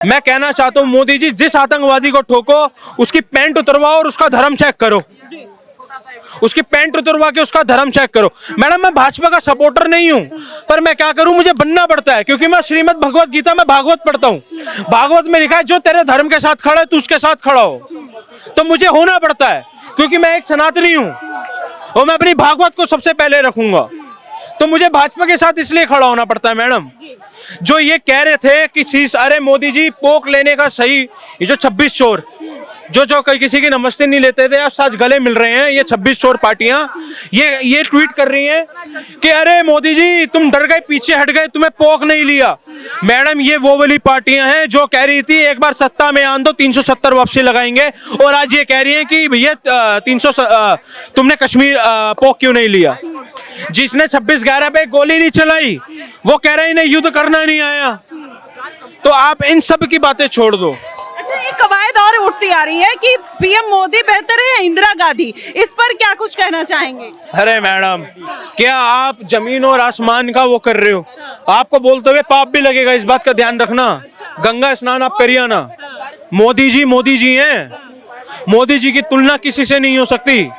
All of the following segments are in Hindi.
मैं कहना चाहता हूँ मोदी जी, जिस आतंकवादी को ठोको उसकी पैंट उतरवाओ और उसका धर्म चेक करो, उसकी पैंट उतरवा के उसका धर्म चेक करो। मैडम मैं भाजपा का सपोर्टर नहीं हूं, पर मैं क्या करूं, मुझे बनना पड़ता है क्योंकि मैं श्रीमद् भगवत गीता में भागवत पढ़ता हूं। भागवत में लिखा है जो तेरे धर्म के साथ खड़ा है तू उसके साथ खड़ा हो, तो मुझे होना पड़ता है क्योंकि मैं एक सनातनी हूं और मैं अपनी भागवत को सबसे पहले रखूंगा, तो मुझे भाजपा के साथ इसलिए खड़ा होना पड़ता है। मैडम जो ये कह रहे थे कि अरे मोदी जी पोक लेने का सही, ये जो 26 चोर जो कई किसी की नमस्ते नहीं लेते थे आज साथ गले मिल रहे हैं, ये 26 चोर पार्टियां ये ट्वीट कर रही हैं कि अरे मोदी जी तुम डर गए, पीछे हट गए, तुम्हें पोक नहीं लिया। मैडम ये वो वाली पार्टियां हैं जो कह रही थी एक बार सत्ता में आन दो 370 वापसी लगाएंगे, और आज ये कह रही हैं कि भैया 300 तुमने कश्मीर पोक क्यों नहीं लिया। जिसने 26/11 पे गोली नहीं चलाई वो कह रहे इन्हें युद्ध करना नहीं आया। तो आप इन सब की बातें छोड़ दो। अच्छा, एक कवायद और उठती आ रही है कि पीएम मोदी बेहतर है इंदिरा गांधी, इस पर क्या कुछ कहना चाहेंगे? अरे मैडम क्या आप जमीन और आसमान का वो कर रहे हो, आपको बोलते हुए पाप भी लगेगा, इस बात का ध्यान रखना। गंगा स्नान आप करिए ना। मोदी जी हैं, मोदी जी की तुलना किसी से नहीं हो सकती।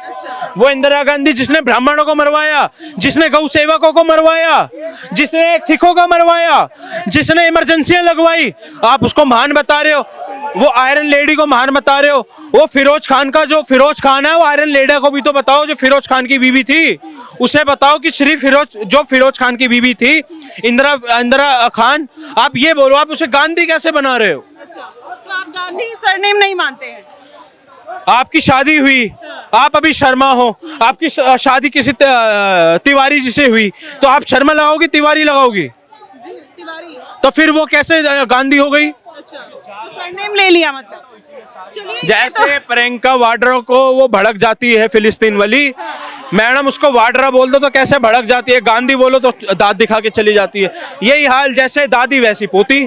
वो इंदिरा गांधी जिसने ब्राह्मणों को मरवाया, जिसने गौ सेवकों को मरवाया, जिसने सिखों को मरवाया, जिसने इमरजेंसियां लगवाई, आप उसको महान बता रहे हो। वो आयरन लेडी को महान बता रहे हो। वो फिरोज खान का जो फिरोज खान है वो आयरन लेडी को भी तो बताओ, जो फिरोज खान की बीवी थी उसे बताओ कि जो फिरोज खान की बीवी थी इंदिरा खान, आप ये बोलो आप उसे गांधी कैसे बना रहे हो? अच्छा, तो आप गांधी सरनेम नहीं मानते हैं? आपकी शादी हुई, आप अभी शर्मा हो, आपकी शादी किसी तिवारी जी से हुई, तो आप शर्मा लगाओगी तिवारी लगाओगी? तिवारी। तो फिर वो कैसे गांधी हो गई? अच्छा, तो सरनेम ले लिया मतलब। चलिए, जैसे प्रियंका वाड्रा को वो भड़क जाती है फिलिस्तीन वाली, मैडम उसको वाड्रा बोल दो तो कैसे भड़क जाती है, गांधी बोलो तो दांत दिखा के चली जाती है। यही हाल, जैसे दादी वैसी पोती।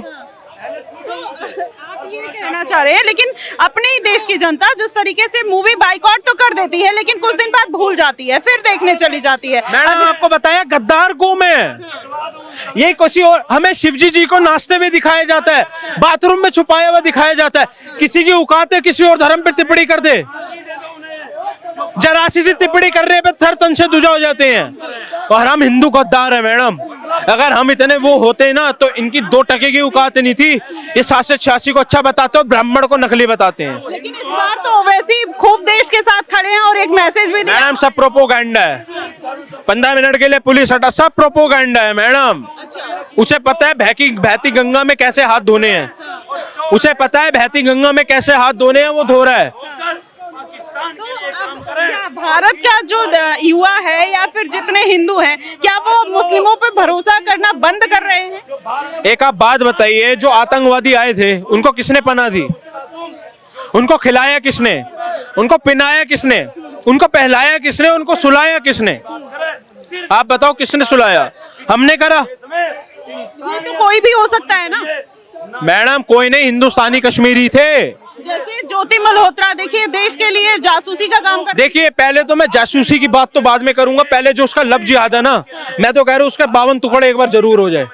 आप ये कहना चाह रहे हैं, लेकिन अपने ही देश की जनता जिस तरीके से मूवी बाइकआउट तो कर देती है लेकिन कुछ दिन बाद भूल जाती है, फिर देखने चली जाती है। मैडम आपको बताया गद्दार कौन है, ये किसी और, हमें शिवजी जी को नाचते हुए दिखाया जाता है, बाथरूम में छुपाया हुआ दिखाया जाता है। किसी की औकात है किसी और धर्म पे टिप्पणी कर दे, जरा सी टिप्पणी करने पे थर तन से दूजा हो जाते हैं। और हम हिंदू गद्दार है मैडम, अगर हम इतने वो होते ना तो इनकी 2 टके की औकात नहीं थी। ये 786 को अच्छा बताते हो, ब्राह्मण को नकली बताते हैं। लेकिन इस बार तो वैसे ही खूब देश के साथ खड़े हैं और एक मैसेज भी दिया। मैडम सब प्रोपोगंडा है, 15 मिनट के लिए पुलिस हटा, सब प्रोपोगंडा है मैडम। उसे पता है बहती गंगा में कैसे हाथ धोने हैं, उसे पता है बहती गंगा में कैसे हाथ धोने हैं, वो धो रहा है। क्या भारत का जो युवा है या फिर जितने हिंदू हैं, क्या वो मुस्लिमों पे भरोसा करना बंद कर रहे हैं? एक आप बात बताइए, जो आतंकवादी आए थे उनको किसने पनाह दी? उनको खिलाया किसने? उनको पिनाया किसने? उनको पहलाया किसने? उनको सुलाया किसने? आप बताओ किसने सुलाया? हमने करा? ये तो कोई भी हो सकता है ना मैडम, कोई नहीं, हिंदुस्तानी कश्मीरी थे। जैसे ज्योति मल्होत्रा, देखिए देश के लिए जासूसी का काम कर। देखिए पहले तो मैं जासूसी की बात तो बाद में करूंगा, पहले जो उसका लफ्ज याद है ना, मैं तो कह रहा हूँ उसके 52 टुकड़े एक बार जरूर हो जाए।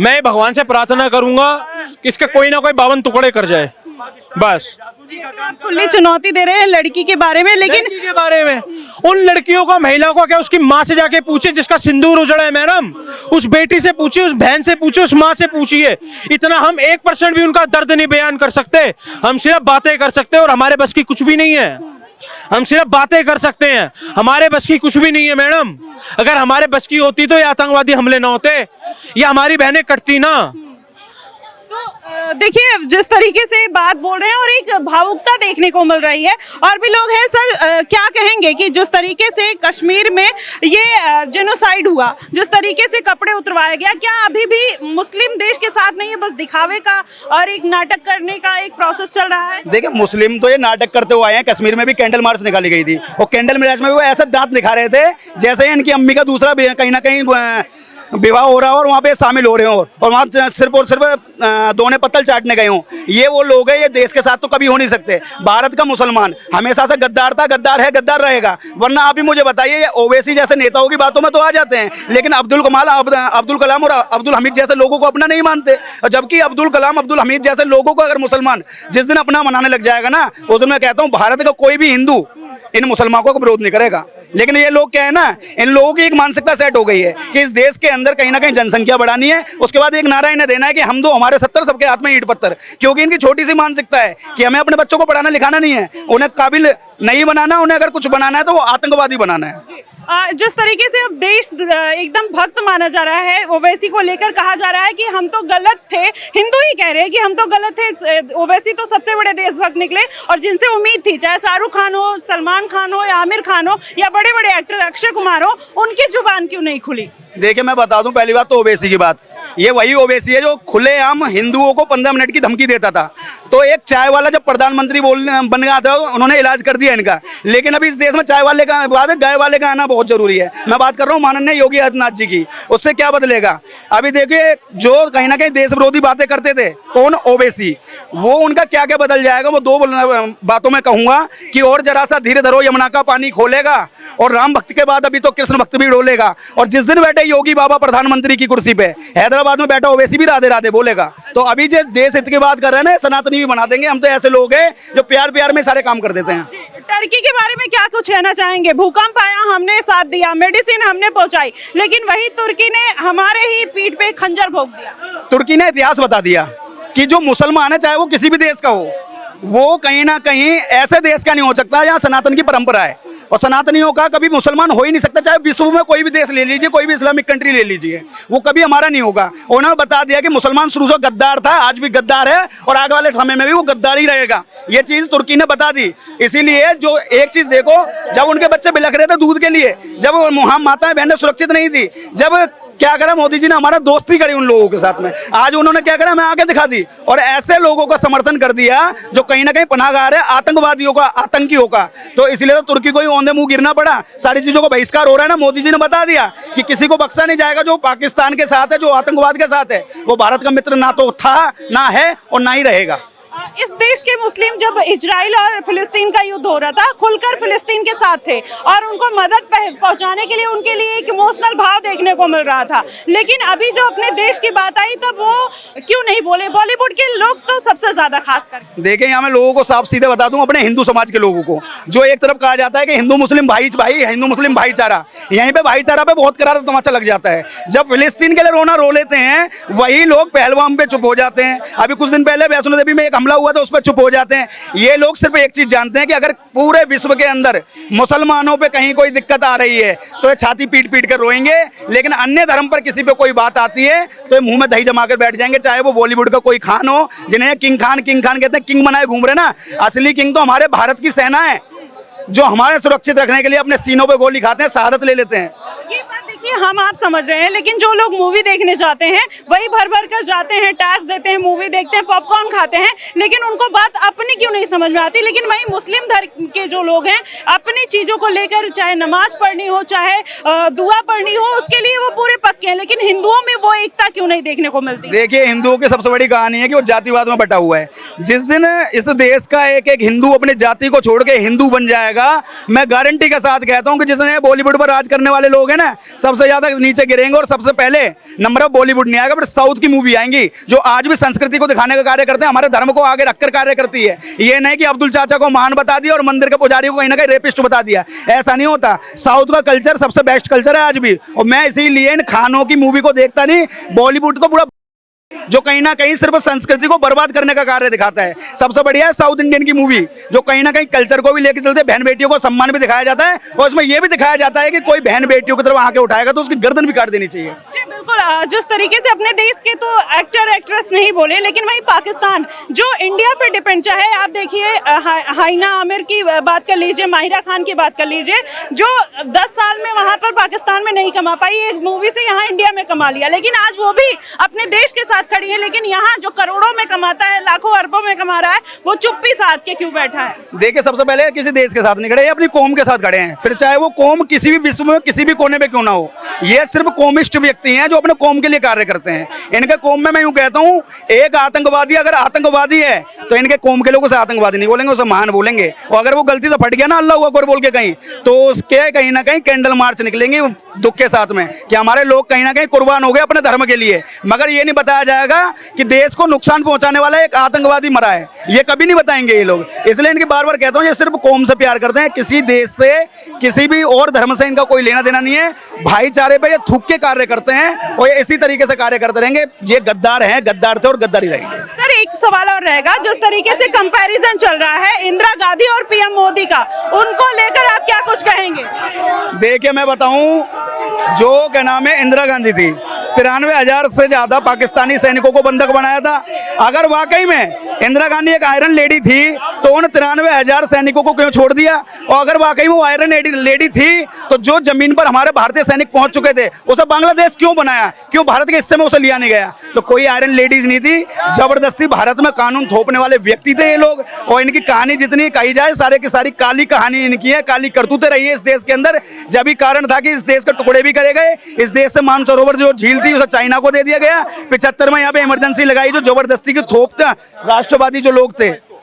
मैं भगवान से प्रार्थना करूंगा कि इसके कोई ना कोई 52 टुकड़े कर जाए, बस। आप खुली चुनौती दे रहे हैं लड़की के बारे में, लेकिन लड़की के बारे में उन लड़कियों को, महिला को क्या उसकी माँ से जाके पूछे जिसका सिंदूर उजड़ा है मैडम, उस बेटी से पूछिए, उस बहन से पूछिए, उस माँ से पूछिए। इतना हम 1% भी उनका दर्द नहीं बयान कर सकते, हम सिर्फ बातें कर सकते हैं और हमारे बस की कुछ भी नहीं है। हम सिर्फ बातें कर सकते हैं, हमारे बस की कुछ भी नहीं है मैडम। अगर हमारे बस की होती तो ये आतंकवादी हमले ना होते, ये हमारी बहनें कटती ना। देखिए जिस तरीके से बात बोल रहे हैं और एक भावुकता देखने को मिल रही है, और भी लोग हैं। सर क्या कहेंगे कि जिस तरीके से कश्मीर में ये जेनोसाइड हुआ, जिस तरीके से कपड़े उतरवाया गया, क्या अभी भी मुस्लिम देश के साथ नहीं है, बस दिखावे का और एक नाटक करने का एक प्रोसेस चल रहा है? देखिए मुस्लिम तो ये नाटक करते हुए आए हैं। कश्मीर में भी कैंडल मार्च निकाली गई थी और कैंडल मार्च में वो ऐसा दांत दिखा रहे थे जैसे इनकी अम्मी का दूसरा कहीं ना कहीं विवाह हो रहा हो और वहाँ पे शामिल हो रहे हो और वहाँ सिर्फ और सिर्फ दोने पत्तल चाटने गए हों, ये वो लोग हैं, ये देश के साथ तो कभी हो नहीं सकते। भारत का मुसलमान हमेशा से गद्दार था, गद्दार है, गद्दार रहेगा। वरना आप ही मुझे बताइए, ये ओवैसी जैसे नेताओं की बातों में तो आ जाते हैं, लेकिन अब्दुल कलाम और अब्दुल हमीद जैसे लोगों को अपना नहीं मानते। और जबकि अब्दुल कलाम, अब्दुल हमीद जैसे लोगों को अगर मुसलमान जिस दिन अपना मनाने लग जाएगा ना, उस दिन मैं कहता हूँ भारत का कोई भी हिंदू इन मुसलमानों को विरोध नहीं करेगा। लेकिन ये लोग क्या है ना, इन लोगों की एक मानसिकता सेट हो गई है कि इस देश के अंदर कहीं ना कहीं जनसंख्या बढ़ानी है, उसके बाद एक नारा इन्हें देना है कि हम दो हमारे 70 सबके हाथ में ईंट पत्थर। क्योंकि इनकी छोटी सी मानसिकता है कि हमें अपने बच्चों को पढ़ाना लिखाना नहीं है, उन्हें काबिल नहीं बनाना, उन्हें अगर कुछ बनाना है तो वो आतंकवादी बनाना है। जिस तरीके से अब देश एकदम भक्त माना जा रहा है, ओवैसी को लेकर कहा जा रहा है कि हम तो गलत थे, हिंदू ही कह रहे हैं कि हम तो गलत थे, ओवैसी तो सबसे बड़े देशभक्त निकले और जिनसे उम्मीद थी, चाहे शाहरुख खान हो, सलमान खान हो या आमिर खान हो या बड़े बड़े एक्टर अक्षय कुमार हो, उनकी जुबान क्यों नहीं खुली? देखिए मैं बता दूं, पहली बात तो ओवैसी की बात, ये वही ओवैसी है जो खुलेआम हिंदुओं को 15 मिनट की धमकी देता था। तो एक चाय वाला जब प्रधानमंत्री बन गया था, उन्होंने इलाज कर दिया इनका। लेकिन अभी इस देश में चाय वाले का बाद गाय वाले का आना बहुत जरूरी है। मैं बात कर रहा हूँ माननीय योगी आदित्यनाथ जी की, उससे क्या बदलेगा? अभी देखिए, जो कहीं ना कहीं देश विरोधी बातें करते थे, कौन? ओवैसी, वो उनका क्या क्या बदल जाएगा? वो दो बातों में कहूंगा कि और जरा सा धीरे धरो यमुना का पानी खोलेगा, और राम भक्त के बाद अभी तो कृष्ण भक्त भी डोलेगा। और जिस दिन बैठे योगी बाबा प्रधानमंत्री की कुर्सी पे, हैदराबाद में बैठा ओवैसी भी राधे राधे बोलेगा। तो अभी जो देश हित की बात कर रहे हैं ना, सनातनी भी बना देंगे। हम तो ऐसे लोग हैं जो प्यार प्यार में सारे काम कर देते हैं। टर्की के बारे में क्या कुछ कहना चाहेंगे? भूकंप आया, हमने साथ दिया, मेडिसिन हमने पहुंचाई, लेकिन वही तुर्की ने हमारे ही पीठ पे खंजर भोंक दिया। तुर्की ने इतिहास बता दिया कि जो मुसलमान है, चाहे वो किसी भी देश का हो, वो कहीं ना कहीं ऐसे देश का नहीं हो सकता जहाँ सनातन की परंपरा है। और सनातनियों का कभी मुसलमान हो ही नहीं सकता, चाहे विश्व में कोई भी देश ले लीजिए, कोई भी इस्लामिक कंट्री ले लीजिए, वो कभी हमारा नहीं होगा। उन्होंने बता दिया कि मुसलमान शुरू से गद्दार था, आज भी गद्दार है और आगे वाले समय में भी वो गद्दार ही रहेगा। ये चीज़ तुर्की ने बता दी। इसीलिए जो एक चीज़ देखो, जब उनके बच्चे बिलख रहे थे दूध के लिए, जब हम माताएं बहनें सुरक्षित नहीं थी, जब क्या करा मोदी जी ने? हमारा दोस्ती करी उन लोगों के साथ में। आज उन्होंने क्या करा? हमें आगे दिखा दी और ऐसे लोगों का समर्थन कर दिया जो कहीं ना कहीं पनाहगार है आतंकवादियों का, आतंकियों का। तो इसलिए तो तुर्की को ही औंधे मुंह गिरना पड़ा। सारी चीजों का बहिष्कार हो रहा है ना। मोदी जी ने बता दिया कि किसी को बख्शा नहीं जाएगा जो पाकिस्तान के साथ है, जो आतंकवाद के साथ है। वो भारत का मित्र ना तो था, ना है और ना ही रहेगा। इस देश के मुस्लिम जब इजराइल और फिलिस्तीन का युद्ध हो रहा था, खुलकर फिलिस्तीन के साथ थे और उनको मदद पहुंचाने के लिए उनके लिए एक इमोशनल भाव देखने को मिल रहा था। लेकिन अभी जो अपने देश की बात आई, तब वो क्यों नहीं बोले? बॉलीवुड के लोग तो सबसे ज्यादा खास कर देखिए, यहाँ मैं लोगों को साफ सीधे बता दूं, अपने हिंदू समाज के लोगों को, जो एक तरफ कहा जाता है कि हिंदू मुस्लिम भाई हिंदू मुस्लिम भाईचारा, यहीं पे भाईचारा पे बहुत करारा तमाचा लग जाता है। जब फिलिस्तीन के लिए रोना रो लेते हैं, वही लोग पहलगाम पे चुप हो जाते हैं। अभी कुछ दिन पहले वैष्णो देवी में एक हमला हुआ था, उस पर चुप हो जाते हैं। ये लोग सिर्फ एक चीज जानते हैं कि अगर पूरे विश्व के अंदर मुसलमानों पे कहीं कोई दिक्कत आ रही है तो ये छाती पीट पीट कर रोएंगे, लेकिन अन्य धर्म पर किसी पे कोई बात आती है तो ये मुंह में दही जमा कर बैठ जाएंगे। चाहे वो बॉलीवुड का कोई खान हो, जिन्हें किंग खान कहते हैं, किंग बनाए घूम रहे ना, असली किंग तो हमारे भारत की सेना है, जो हमारे सुरक्षित रखने के लिए अपने सीनों पे गोली खाते हैं, शहादत ले लेते हैं। ये बात देखिए, हम आप समझ रहे हैं, लेकिन जो लोग मूवी देखने जाते हैं वही भर भर कर जाते हैं, टैक्स देते हैं, मूवी देखते हैं, पॉपकॉर्न खाते हैं, लेकिन उनको बात अपनी क्यों नहीं समझ में आती? लेकिन वही मुस्लिम धर्म के जो लोग हैं, अपनी चीजों को लेकर, चाहे नमाज पढ़नी हो, चाहे दुआ पढ़नी हो, उसके लिए वो पूरे पक्के हैं। लेकिन हिंदुओं में वो एकता क्यों नहीं देखने को मिलती? देखिए, हिंदुओं की सबसे बड़ी कहानी है कि वो जातिवाद में बटा हुआ है। जिस दिन इस देश का एक एक हिंदू अपनी जाति को छोड़ के हिंदू बन जाएगा, मैं गारंटी के साथ कहता हूं कि जिसने बॉलीवुड पर राज करने वाले लोग हैं ना, सबसे ज्यादा नीचे गिरेंगे और सबसे पहले नंबर ऑफ बॉलीवुड नहीं आएगा, बट साउथ की मूवी आएंगी, जो आज भी संस्कृति को दिखाने का कार्य करते हैं, हमारे धर्म को आगे रखकर कार्य करती है। ये नहीं कि अब्दुल चाचा को महान बता दिया और मंदिर के पुजारी को कहीं ना कहीं रेपिस्ट बता दिया, ऐसा नहीं होता। साउथ का कल्चर सबसे बेस्ट कल्चर है आज भी, और मैं इसीलिए इन खानों की मूवी को देखता नहीं। बॉलीवुड तो पूरा जो कहीं ना कहीं सिर्फ संस्कृति को बर्बाद करने का कार्य दिखाता है। सबसे बढ़िया है साउथ इंडियन की मूवी, जो कहीं ना कहीं कल्चर को भी लेकर चलते, बहन बेटियों को सम्मान भी दिखाया जाता है, और उसमें यह भी दिखाया जाता है कि कोई बहन बेटियों की तरफ आके उठाएगा तो उसकी गर्दन भी काट देनी चाहिए। जी बिल्कुल, जिस तरीके से अपने देश के तो एक्टर एक्ट्रेस नहीं बोले, लेकिन वही पाकिस्तान जो इंडिया पे डिपेंड, चाहे आप देखिए हाइना आमिर की बात कर लीजिए, माहिरा खान की बात कर लीजिए, जो 10 साल में वहां पर पाकिस्तान में नहीं कमा पाई, एक मूवी से यहाँ इंडिया में कमा लिया, लेकिन आज वो भी अपने देश के साथ खड़ी है। लेकिन यहाँ जो करोड़ों में कमाता है, लाखों अरबों में कमा रहा है, वो चुप्पी साध के क्यों बैठा है? देखिए, सबसे पहले किसी देश के साथ नहीं खड़े, अपनी कौम के साथ खड़े हैं। फिर चाहे वो कौम किसी भी विश्व में किसी भी कोने में क्यों ना हो, ये सिर्फ कौमिस्ट व्यक्ति हैं जो अपने कौम के लिए कार्य करते हैं। इनके कौम में मैं यूं कहता हूं, एक आतंकवादी अगर आतंकवादी है तो इनके कौम के लोग उसे आतंकवादी नहीं बोलेंगे, उसे महान बोलेंगे। और अगर वो गलती से फट गया ना अल्लाह अकबर बोल के कहीं, तो उसके कहीं ना कहीं कैंडल मार्च निकलेंगे दुख के साथ में कि हमारे लोग कहीं ना कहीं कुर्बान हो गए अपने धर्म के लिए। मगर ये नहीं बताया जाएगा कि देश को नुकसान पहुंचाने वाला एक आतंकवादी मरा है, ये कभी नहीं बताएंगे ये लोग। इसलिए इनकी बार बार कहता हूं, ये सिर्फ कौम से प्यार करते हैं, किसी देश से किसी भी और धर्म से इनका कोई लेना देना नहीं है। भाईचारे पे ये थूक के कार्य करते हैं और ये इसी तरीके से कार्य करते रहेंगे। ये गद्दार हैं, गद्दार थे और गद्दारी रहेंगे। सर एक सवाल और रहेगा, जिस तरीके से कंपैरिजन चल रहा है इंदिरा गांधी और पीएम मोदी का, उनको लेकर आप क्या कुछ कहेंगे? देखिए मैं बताऊं, जो क्या नाम है इंदिरा गांधी थी, 93,000 से ज्यादा पाकिस्तानी सैनिकों को बंधक बनाया था। अगर वाकई में इंदिरा गांधी एक आयरन लेडी थी तो उन 93,000 सैनिकों को क्यों छोड़ दिया? और अगर वाकई में वो आयरन लेडी थी तो जो जमीन पर हमारे भारतीय सैनिक पहुंच चुके थे उसे बांग्लादेश क्यों बनाया? क्यों भारत के हिस्से में उसे लिया नहीं गया? तो कोई आयरन लेडीज नहीं थी, जबरदस्ती भारत में कानून थोपने वाले व्यक्ति थे ये लोग। और इनकी कहानी जितनी कही जाए, सारे की सारी काली कहानी इनकी है, काली करतूतें रही है इस देश के अंदर। जब भी कारण था कि इस देश के टुकड़े भी करे गए, इस देश से मानसरोवर जो झील थी उसे चाइना को दे दिया गया, 75 में यहाँ पे इमरजेंसी लगाई जो जबरदस्ती की थोप का राष्ट्रवादी जो लोग थे